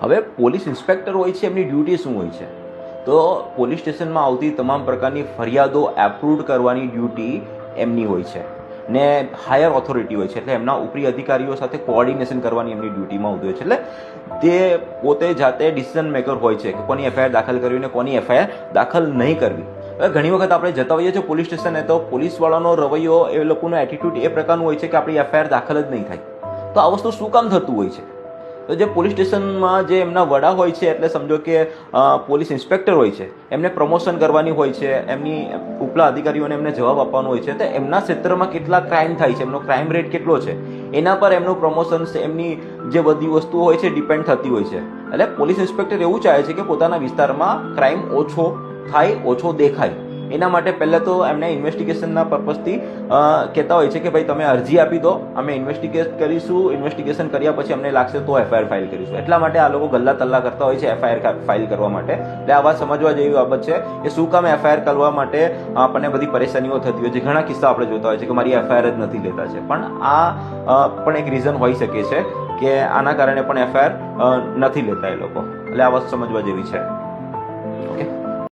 હવે police inspector હોય છે, એમની ડ્યુટી શું હોય છે? તો પોલીસ સ્ટેશનમાં આવતી તમામ પ્રકારની ફરિયાદો એપ્રુવ કરવાની ડ્યુટી એમની હોય છે ને હાયર ઓથોરિટી હોય છે, એટલે એમના ઉપરી અધિકારીઓ સાથે કોઓર્ડિનેશન કરવાની એમની ડ્યુટીમાં આવતી હોય છે. એટલે તે પોતે જાતે ડિસિઝન મેકર હોય છે કે કોની એફઆઈઆર દાખલ કરવી ને કોની એફઆઈઆર દાખલ નહીં કરવી. ઘણી વખત આપણે જતા હોઈએ છીએ પોલીસ સ્ટેશને, તો પોલીસવાળાનો રવૈયો, એ લોકોનો એટીટ્યુડ એ પ્રકારનું હોય છે કે આપણી એફઆઈઆર દાખલ જ નહીં થાય. તો આ વસ્તુ શું કામ થતું હોય છે? તો જે પોલીસ સ્ટેશનમાં જે એમના વડા હોય છે, એટલે સમજો કે પોલીસ ઇન્સ્પેક્ટર હોય છે, એમને પ્રમોશન કરવાની હોય છે, એમની ઉપલા અધિકારીઓને એમને જવાબ આપવાનો હોય છે, તો એમના ક્ષેત્રમાં કેટલા ક્રાઇમ થાય છે, એમનો ક્રાઇમ રેટ કેટલો છે, એના પર એમનું પ્રમોશન, એમની જે બધી વસ્તુઓ હોય છે ડિપેન્ડ થતી હોય છે. એટલે પોલીસ ઇન્સ્પેક્ટર એવું ચાહે છે કે પોતાના વિસ્તારમાં ક્રાઇમ ઓછો થાય, ઓછો દેખાય. એના માટે પહેલાં તો એમને ઇન્વેસ્ટિગેશનના પર્પઝથી કહેતા હોય છે કે ભાઈ તમે અરજી આપી દો, અમે ઇન્વેસ્ટિગેટ કરીશું, ઇન્વેસ્ટિગેશન કર્યા પછી અમને લાગશે તો એફઆઈઆર ફાઇલ કરીશું. એટલા માટે આ લોકો ગલ્લા તલ્લા કરતા હોય છે એફઆઈઆર ફાઇલ કરવા માટે. એટલે આ વાત સમજવા જેવી બાબત છે કે શું કામ એફઆઈઆર કરવા માટે આપણને બધી પરેશાનીઓ થતી હોય છે. ઘણા કિસ્સા આપણે જોતા હોય છે કે મારી એફઆઈઆર જ નથી લેતા છે, પણ આ પણ એક રીઝન હોઈ શકે છે કે આના કારણે પણ એફઆઈઆર નથી લેતા એ લોકો. એટલે આ વાત સમજવા જેવી છે. ઓકે.